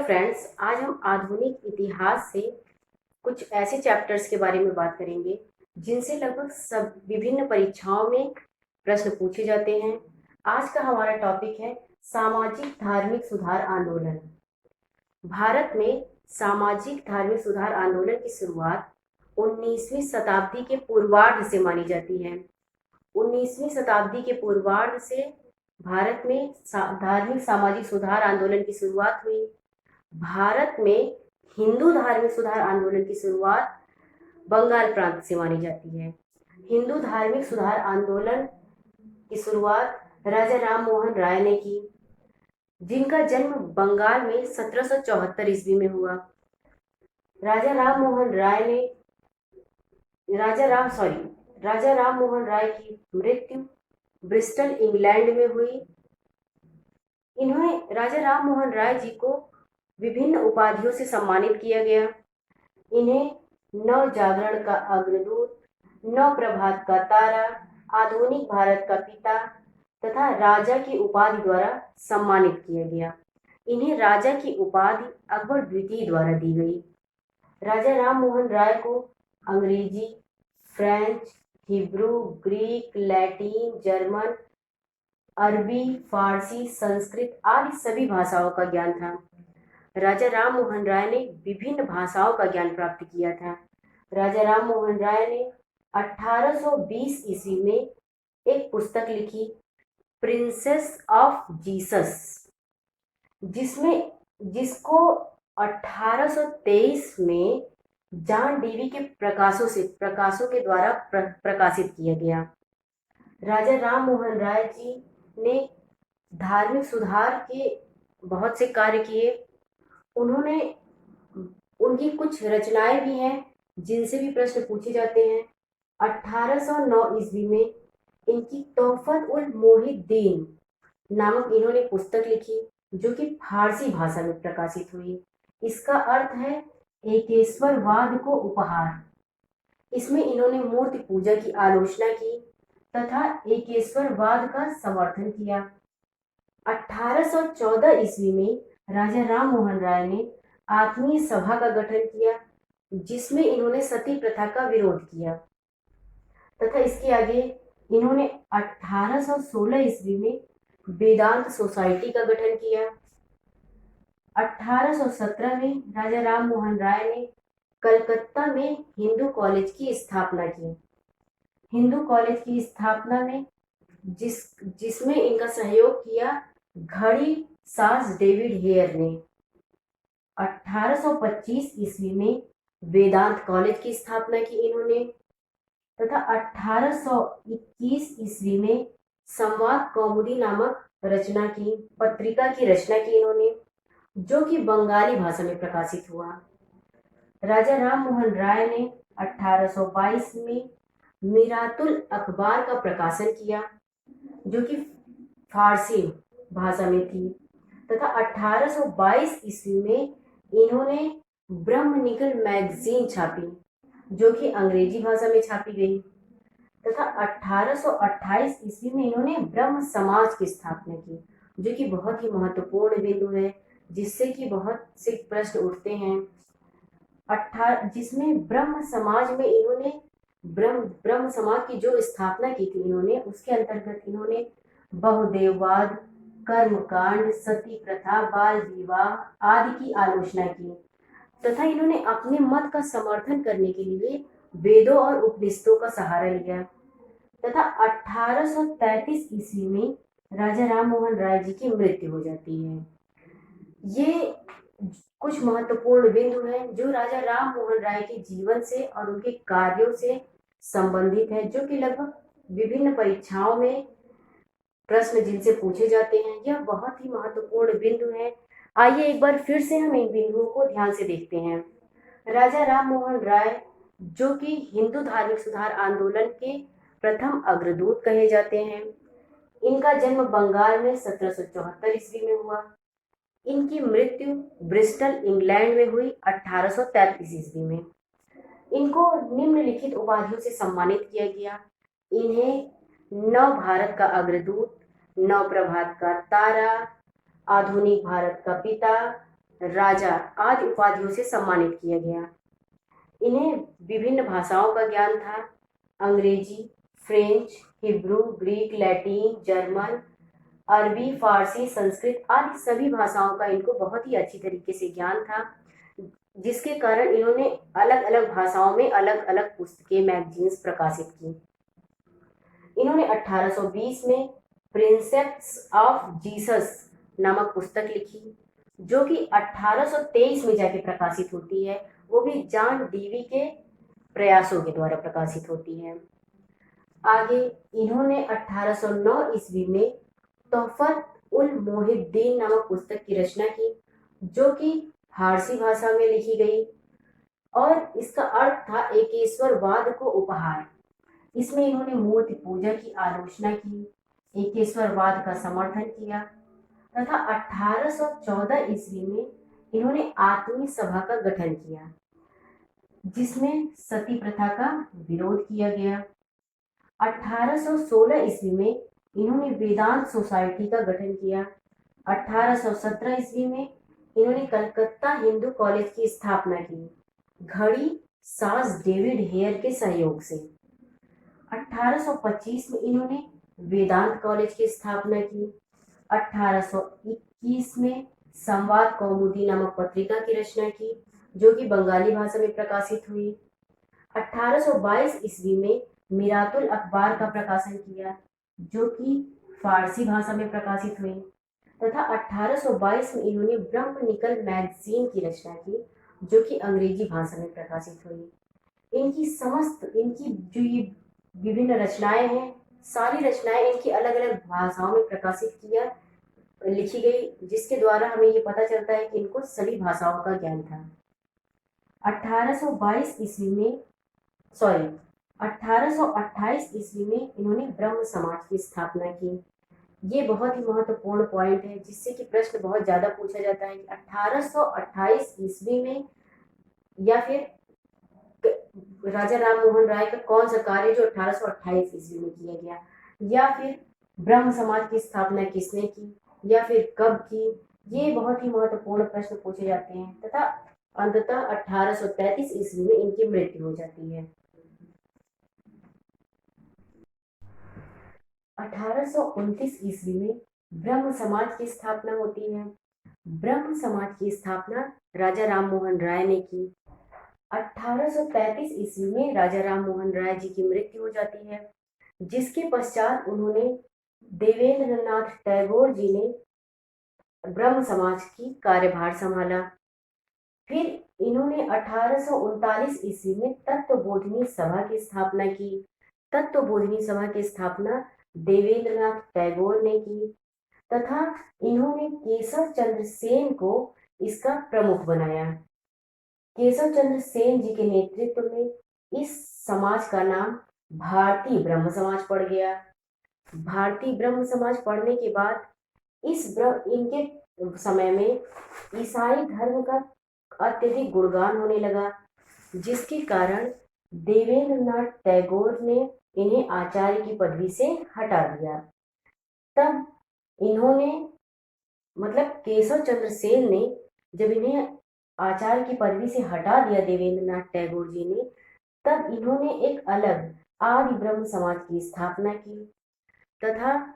Friends, आज हम आधुनिक इतिहास से कुछ ऐसे चैप्टर्स के बारे में बात करेंगे जिनसे लगभग सब विभिन्न परीक्षाओं में प्रश्न पूछे जाते हैं। आज का हमारा टॉपिक है सामाजिक धार्मिक सुधार आंदोलन। भारत में सामाजिक धार्मिक सुधार आंदोलन की शुरुआत 19वीं शताब्दी के पूर्वार्ध से मानी जाती है। 19वीं शताब्दी के पूर्वार्ध से भारत में धार्मिक सामाजिक सुधार आंदोलन की शुरुआत हुई। भारत में हिंदू धार्मिक सुधार आंदोलन की शुरुआत बंगाल प्रांत से मानी जाती है। हिंदू धार्मिक सुधार आंदोलन की शुरुआत राजा राम मोहन राय ने की, जिनका जन्म बंगाल में 1774 ईस्वी में हुआ। राजा राम मोहन राय की मृत्यु ब्रिस्टल इंग्लैंड में हुई। राजा राम मोहन राय जी को विभिन्न उपाधियों से सम्मानित किया गया। इन्हें नव जागरण का अग्रदूत, नव प्रभात का तारा, आधुनिक भारत का पिता तथा राजा की उपाधि द्वारा सम्मानित किया गया। इन्हें राजा की उपाधि अकबर द्वितीय द्वारा दी गई। राजा राम मोहन राय को अंग्रेजी, French, Hebrew, Greek, Latin, German, अरबी, फारसी, संस्कृत आदि सभी भाषाओं का ज्ञान था। राजा राम मोहन राय ने विभिन्न भाषाओं का ज्ञान प्राप्त किया था। राजा राम मोहन राय ने 1820 ईस्वी में एक पुस्तक लिखी, प्रिंसेस ऑफ जीसस, जिसको 1823 में जॉन डेवी के प्रकाशों के द्वारा प्रकाशित किया गया। राजा राम मोहन राय जी ने धार्मिक सुधार के बहुत से कार्य किए। उनकी कुछ रचनाएं भी हैं जिनसे भी प्रश्न पूछे जाते हैं। 1809 ईस्वी में इनकी तोहफत उल मोहिद्दीन नामक इन्होंने पुस्तक लिखी, जो कि फारसी भाषा में प्रकाशित हुई। इसका अर्थ है एकेश्वरवाद को उपहार। इसमें इन्होंने मूर्ति पूजा की आलोचना की तथा एकेश्वरवाद का समर्थन किया। 1814 ईस्वी में राजा राम मोहन राय ने आत्मीय सभा का गठन किया, जिसमें इन्होंने सती प्रथा का विरोध किया तथा इसके आगे इन्होंने 1816 ईस्वी में वेदांत सोसाइटी का गठन किया। 1817 में राजा राम मोहन राय ने कलकत्ता में हिंदू कॉलेज की स्थापना की। हिंदू कॉलेज की स्थापना में जिसमें इनका सहयोग किया घड़ी सास डेविड हेयर ने। 1825 ईस्वी में वेदांत कॉलेज की स्थापना की इन्होंने तथा 1821 ईस्वी में संवाद कौमुदी नामक पत्रिका की रचना की इन्होंने, जो कि बंगाली भाषा में प्रकाशित हुआ। राजा राम मोहन राय ने 1822 में मीरातुल अखबार का प्रकाशन किया, जो कि फारसी भाषा में थी तथा 1822 ईस्वी में इन्होंने ब्रह्मनिकल मैगजीन छापी, जो कि अंग्रेजी भाषा में छापी गई तथा 1828 ईस्वी में इन्होंने ब्रह्म समाज की स्थापना की, जो कि बहुत ही महत्वपूर्ण बिंदु है, जिससे कि बहुत से प्रश्न उठते हैं। जिसमें ब्रह्म समाज में इन्होंने ब्रह्म समाज की जो स्थापना की थी इन्होंने, उसके अंतर्गत इन्होंने बहुदेववाद, कर्मकांड, सती प्रथा, बाल विवाह आदि की आलोचना की तथा इन्होंने अपने मत का समर्थन करने के लिए वेदों और उपनिषदों का सहारा लिया तथा 1833 ईस्वी में राजा राम मोहन राय जी की मृत्यु हो जाती है। ये कुछ महत्वपूर्ण बिंदु हैं जो राजा राम मोहन राय के जीवन से और उनके कार्यों से संबंधित है, जो कि लगभग विभिन्न परीक्षाओं में प्रश्न जिनसे पूछे जाते हैं। यह बहुत ही महत्वपूर्ण बिंदु है। आइए एक बार फिर से हम इन बिंदुओं को ध्यान से देखते हैं। राजा राम मोहन राय, जो कि हिंदू धार्मिक सुधार आंदोलन के प्रथम अग्रदूत कहे जाते हैं, इनका जन्म बंगाल में 1774 ईस्वी में हुआ। इनकी मृत्यु ब्रिस्टल इंग्लैंड में हुई 1833 ईस्वी में। इनको निम्नलिखित उपाधियों से सम्मानित किया गया। इन्हें नव भारत का अग्रदूत, नव प्रभात का तारा, आधुनिक भारत का पिता, राजा आदि उपाधियों से सम्मानित किया गया। इन्हें विभिन्न भाषाओं का ज्ञान था। अंग्रेजी, French, Hebrew, Greek, Latin, German, अरबी, फारसी, संस्कृत आदि सभी भाषाओं का इनको बहुत ही अच्छी तरीके से ज्ञान था, जिसके कारण इन्होंने अलग अलग भाषाओं में अलग अलग पुस्तकें, मैगजीन्स प्रकाशित की। इन्होंने 1820 में प्रिंसेप्स ऑफ जीसस नामक पुस्तक लिखी, जो कि 1823 में जाके प्रकाशित होती है, वो भी जॉन डीवी के प्रयासों के द्वारा प्रकाशित होती है। आगे इन्होंने 1809 ईस्वी में तोहफत उल मोहिद्दीन नामक पुस्तक की रचना की, जो कि फारसी भाषा में लिखी गई और इसका अर्थ था एकेश्वरवाद को उपहार। इसमें इन्होंने मूर्ति पूजा की आलोचना की, एकेश्वरवाद का समर्थन किया तथा 1814 ईस्वी में इन्होंने आत्मीय सभा का गठन किया, जिसमें सती प्रथा का विरोध किया गया। 1816 ईस्वी में इन्होंने वेदांत सोसाइटी का गठन किया। 1817 ईस्वी में इन्होंने कलकत्ता हिंदू कॉलेज की स्थापना की, घड़ी सास डेविड हेयर के सहयोग से। 1825 में इन्होंने वेदांत कॉलेज की स्थापना की। 1821 में संवाद कौमुदी नामक पत्रिका की रचना की, जो कि बंगाली भाषा में प्रकाशित हुई। 1822 ईस्वी में मिरातुल अखबार का प्रकाशन किया, जो कि फारसी भाषा में प्रकाशित हुई तथा 1822 में इन्होंने ब्रह्मनिकल मैगजीन की रचना की, जो कि अंग्रेजी भाषा में प्रकाशित हुई। इनकी जो ये विभिन्न रचनाएं हैं, सारी रचनाएं इनकी अलग अलग भाषाओं में प्रकाशित किया लिखी गई, जिसके द्वारा हमें ये पता चलता है कि इनको सभी भाषाओं का ज्ञान था। 1828 ईस्वी में इन्होंने ब्रह्म समाज की स्थापना की। ये बहुत ही महत्वपूर्ण पॉइंट है, जिससे कि प्रश्न बहुत ज्यादा पूछा जाता है कि 1828 ईस्वी में या फिर राजा राम मोहन राय का कौन सा कार्य जो 1828 ईस्वी में किया गया, या फिर ब्रह्म समाज की स्थापना किसने की, या फिर कब की। ये बहुत ही महत्वपूर्ण प्रश्न पूछे जाते हैं तथा अंततः 1833 ईस्वी में इनकी मृत्यु हो जाती है। 1829 ईस्वी में ब्रह्म समाज की स्थापना होती है। ब्रह्म समाज की स्थापना राजा राम मोहन राय ने की। 1833 ईस्वी में राजा राम मोहन राय जी की मृत्यु हो जाती है, जिसके पश्चात उन्होंने देवेंद्र नाथ टैगोर जी ने ब्रह्म समाज की कार्यभार संभाला। फिर इन्होंने 1839 ईस्वी में तत्वबोधिनी सभा की स्थापना की। तत्वबोधिनी सभा की स्थापना देवेंद्रनाथ टैगोर ने की तथा इन्होंने केशव चंद्र सेन को इसका प्रमुख बनाया। केशव चंद्र सेन जी के नेतृत्व में इस समाज का नाम भारतीय ब्रह्म समाज पड़ गया। भारतीय ब्रह्म समाज पढ़ने के बाद इनके समय में ईसाई धर्म का अत्यधिक गुणगान होने लगा, जिसके कारण देवेंद्रनाथ टैगोर ने इन्हें आचार्य की पदवी से हटा दिया। तब इन्होंने मतलब केशव चंद्र सेन ने जब इन्हें आचार्य की पदवी से हटा दिया देवेंद्रनाथ टैगोर जी ने, तब इन्होंने एक अलग आदि ब्रह्म समाज की स्थापना की तथा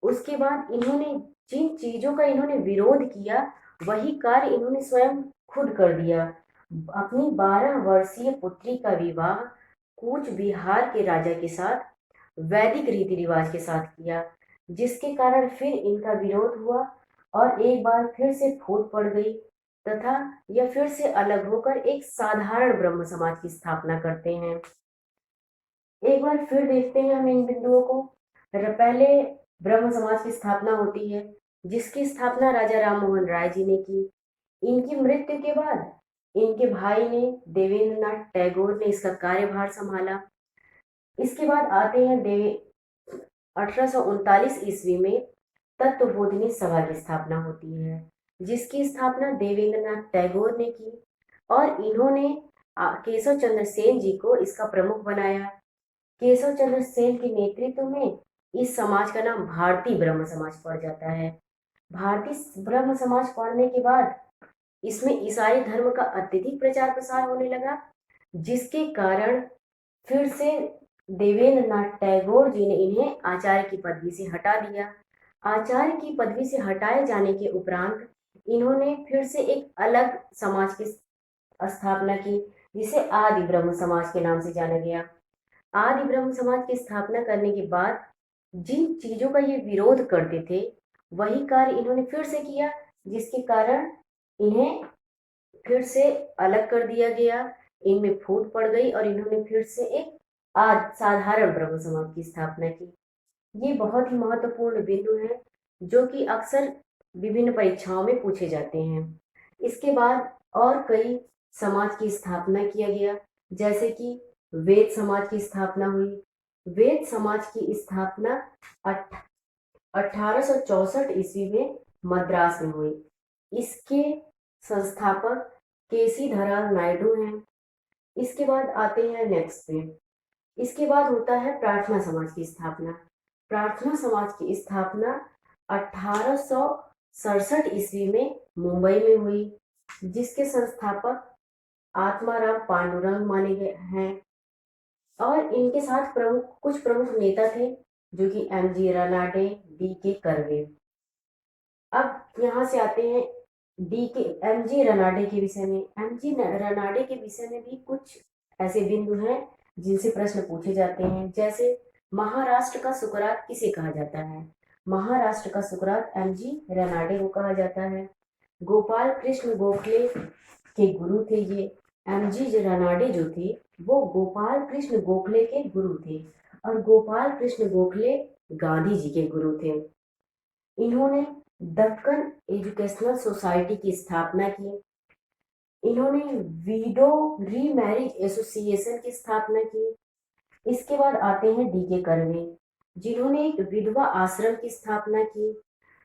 उसके बाद इन्होंने जिन चीजों का इन्होंने विरोध किया, वही कार्य इन्होंने स्वयं खुद कर दिया। अपनी 12 वर्षीय पुत्री का विवाह कूच बिहार के राजा के साथ वैदिक रीति रिवाज के साथ किया, जिसके कारण फिर इनका विरोध हुआ और एक बार फिर से फूट पड़ गई तथा यह फिर से अलग होकर एक साधारण ब्रह्म समाज की स्थापना करते हैं। एक बार फिर देखते हैं हम इन बिंदुओं को। पहले ब्रह्म समाज की स्थापना होती है, जिसकी स्थापना राजा राम मोहन राय जी ने की। इनकी मृत्यु के बाद इनके भाई ने देवेंद्रनाथ टैगोर ने इसका कार्यभार संभाला। इसके बाद आते हैं 1839 ईस्वी में तत्वबोधिनी सभा की स्थापना होती है, जिसकी स्थापना देवेंद्रनाथ टैगोर ने की और इन्होंने केशव चंद्र सेन जी को इसका प्रमुख बनाया। केशव चंद्र सेन के नेतृत्व में इस समाज का नाम भारतीय ब्रह्म समाज पड़ जाता है। भारतीय ब्रह्म समाज पढ़ने के बाद इसमें ईसाई धर्म का अत्यधिक प्रचार प्रसार होने लगा, जिसके कारण फिर से देवेंद्रनाथ टैगोर जी ने इन्हें आचार्य की पदवी से हटा दिया। आचार्य की पदवी से हटाए जाने के उपरांत इन्होंने फिर से एक अलग समाज की स्थापना की, जिसे आदि ब्रह्म समाज के नाम से जाना गया। आदि ब्रह्म समाज की स्थापना करने के बाद जिन चीजों का ये विरोध करते थे, वही कार्य इन्होंने फिर से किया, जिसके कारण इन्हें फिर से अलग कर दिया गया, इनमें फूट पड़ गई और इन्होंने फिर से एक साधारण ब्रह्म समाज की स्थापना की। ये बहुत ही महत्वपूर्ण बिंदु है, जो कि अक्सर विभिन्न परीक्षाओं में पूछे जाते हैं। इसके बाद और कई समाज की स्थापना किया गया, जैसे कि वेद समाज की स्थापना हुई। वेद समाज की स्थापना 1864 ईस्वी में मद्रास में हुई। इसके संस्थापक केसी धराल नायडू हैं। इसके बाद आते हैं नेक्स्ट पे। इसके बाद होता है प्रार्थना समाज की स्थापना। प्रार्थना समाज की स्थापना 1867 ईस्वी में मुंबई में हुई, जिसके संस्थापक आत्माराम पांडुरंग माने गए हैं और इनके साथ कुछ प्रमुख नेता थे, जो कि एम.जी. रनाडे, डी.के. कर्वे। अब यहाँ से आते हैं एम.जी. रनाडे के विषय में। एम.जी. रनाडे के विषय में भी कुछ ऐसे बिंदु हैं जिनसे प्रश्न पूछे जाते हैं, जैसे महाराष्ट्र का सुकरात किसे कहा जाता है? महाराष्ट्र का सुकरात एम.जी. रनाडे को कहा जाता है। गोपाल कृष्ण गोखले के गुरु थे ये। एम.जी. रनाडे जो थे वो गोपाल कृष्ण गोखले के गुरु थे और गोपाल कृष्ण गोखले गांधी जी के गुरु थे। इन्होंने दक्कन एजुकेशनल सोसाइटी की स्थापना की। इन्होंने वीडो रीमैरिज एसोसिएशन की स्थापना की। इसके बाद आते हैं डी.के. कर्वे, जिन्होंने एक विधवा आश्रम की स्थापना की।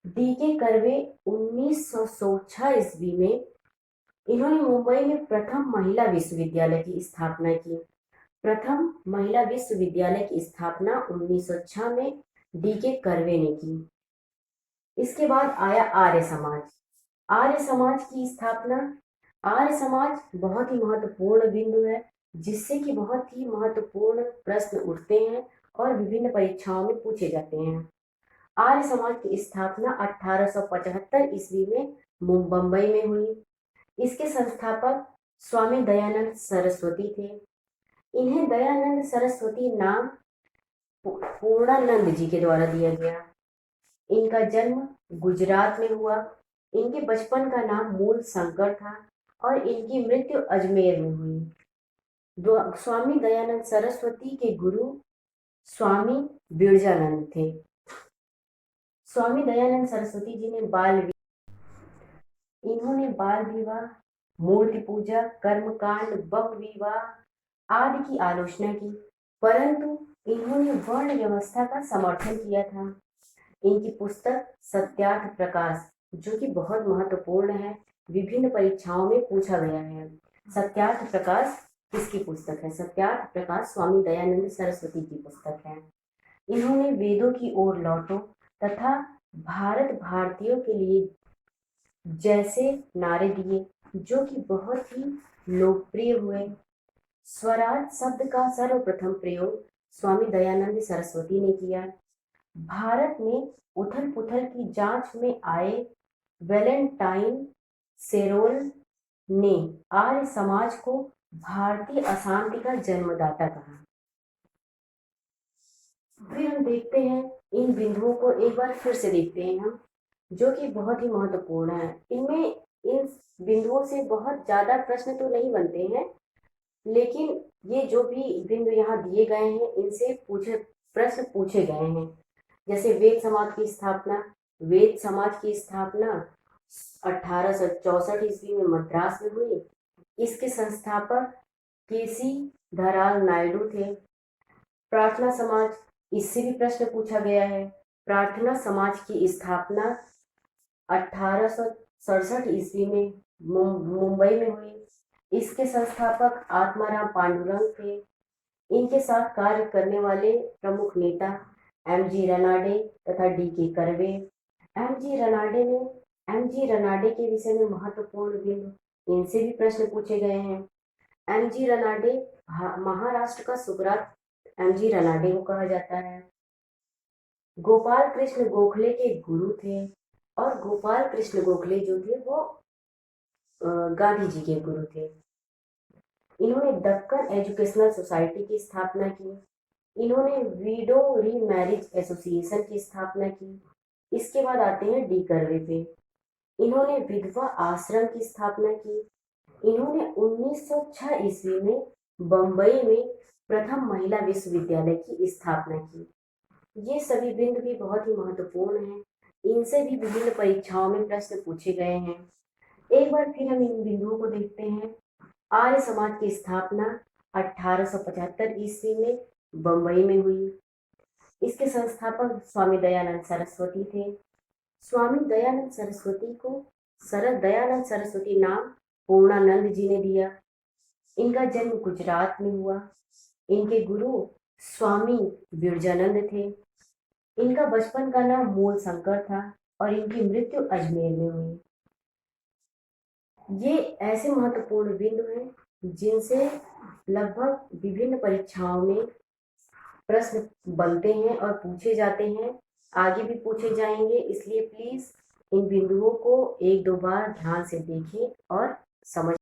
डी.के. कर्वे 1916 ईस्वी में इन्होंने मुंबई में प्रथम महिला विश्वविद्यालय की स्थापना की। प्रथम महिला विश्वविद्यालय की स्थापना 1906 में डी.के. कर्वे ने की। इसके बाद आया आर्य समाज। आर्य समाज की स्थापना। आर्य समाज बहुत ही महत्वपूर्ण बिंदु है, जिससे कि बहुत ही महत्वपूर्ण प्रश्न उठते हैं और विभिन्न परीक्षाओं में पूछे जाते हैं। आर्य समाज की स्थापना 1875 ईस्वी में मुंबई में हुई। इसके संस्थापक स्वामी दयानंद सरस्वती थे। इन्हें दयानंद सरस्वती नाम पूर्णानंद जी के द्वारा दिया गया। इनका जन्म गुजरात में हुआ। इनके बचपन का नाम मूल शंकर था और इनकी मृत्यु अजमेर में हुई। स्वामी दयानंद सरस्वती के गुरु स्वामी बिरजानंद थे। स्वामी दयानंद सरस्वती जी ने इन्होंने बाल विवाह, मूर्ति पूजा, कर्मकांड, बहु विवाह आदि की आलोचना की, परंतु इन्होंने वर्ण व्यवस्था का समर्थन किया था। इनकी पुस्तक सत्यार्थ प्रकाश, जो कि बहुत महत्वपूर्ण है, विभिन्न परीक्षाओं में पूछा गया है। सत्यार्थ प्रकाश किसकी पुस्तक है? सत्यार्थ प्रकाश स्वामी दयानंद सरस्वती की पुस्तक है। इन्होंने वेदों की ओर लौटो तथा भारत भारतीयों के लिए जैसे नारे दिए, जो कि बहुत ही लोकप्रिय हुए। स्वराज शब्द का सर्वप्रथम प्रयोग स्वामी दयानंद सरस्वती ने किया। भारत में उथल पुथल की जांच में आए वैलेंटाइन सेरोल ने आर्य समाज को भारतीय अशांति का जन्मदाता कहा। फिर हम देखते हैं इन बिंदुओं को, एक बार फिर से देखते हैं हम, जो कि बहुत ही महत्वपूर्ण है। इनमें इन बिंदुओं से बहुत ज्यादा प्रश्न तो नहीं बनते हैं, लेकिन ये जो भी बिंदु यहाँ दिए गए हैं, इनसे प्रश्न पूछे गए हैं। जैसे वेद समाज की स्थापना। वेद समाज की स्थापना 1864 ईस्वी में मद्रास में हुई। इसके संस्थापक केसी धराल नायडू थे। प्रार्थना समाज, इससे भी प्रश्न पूछा गया है। प्रार्थना समाज की स्थापना 1867 ईस्वी में मुंबई में हुई। इसके संस्थापक आत्माराम पांडुरंग थे। इनके साथ कार्य करने वाले प्रमुख नेता एम.जी. रनाडे तथा डी.के. कर्वे। एम.जी. रनाडे ने एम.जी. रनाडे के विषय में महत्वपूर्ण बिंदु, इनसे भी प्रश्न पूछे गए हैं। एम.जी. रनाडे महाराष्ट्र का सुब्रात एम.जी. रनाडे को कहा जाता है। गोपाल कृष्ण गोखले के गुरु थे, और गोपाल कृष्ण गोखले जो थे वो गांधी जी के गुरु थे। इन्होंने दक्कन एजुकेशनल सोसाइटी की स्थापना की। इन्होंने विडो रीमैरिज एसोसिएशन की स्थापना की। इसके बाद आते हैं डी कर्वे पे। इन्होंने विधवा आश्रम की स्थापना की। इन्होंने 1906 ईस्वी में बम्बई में प्रथम महिला विश्वविद्यालय की स्थापना की। ये सभी बिंदु भी बहुत ही महत्वपूर्ण हैं। इनसे भी विभिन्न परीक्षाओं में प्रश्न पूछे गए हैं। एक बार फिर हम इन बिंदुओं को देखते हैं। आर्य समाज की स्थापना 1875 ईस्वी में बम्बई में हुई। इसके संस्थापक स्वामी दयानंद सरस्वती थे। स्वामी दयानंद सरस्वती को शरद दयानंद सरस्वती नाम पूर्णानंद जी ने दिया। इनका जन्म गुजरात में हुआ। इनके गुरु स्वामी विरजानंद थे। इनका बचपन का नाम मूल शंकर था, और इनकी मृत्यु अजमेर में हुई। ये ऐसे महत्वपूर्ण बिंदु हैं जिनसे लगभग विभिन्न परीक्षाओं में प्रश्न बनते हैं और पूछे जाते हैं, आगे भी पूछे जाएंगे। इसलिए प्लीज इन बिंदुओं को एक दो बार ध्यान से देखें और समझ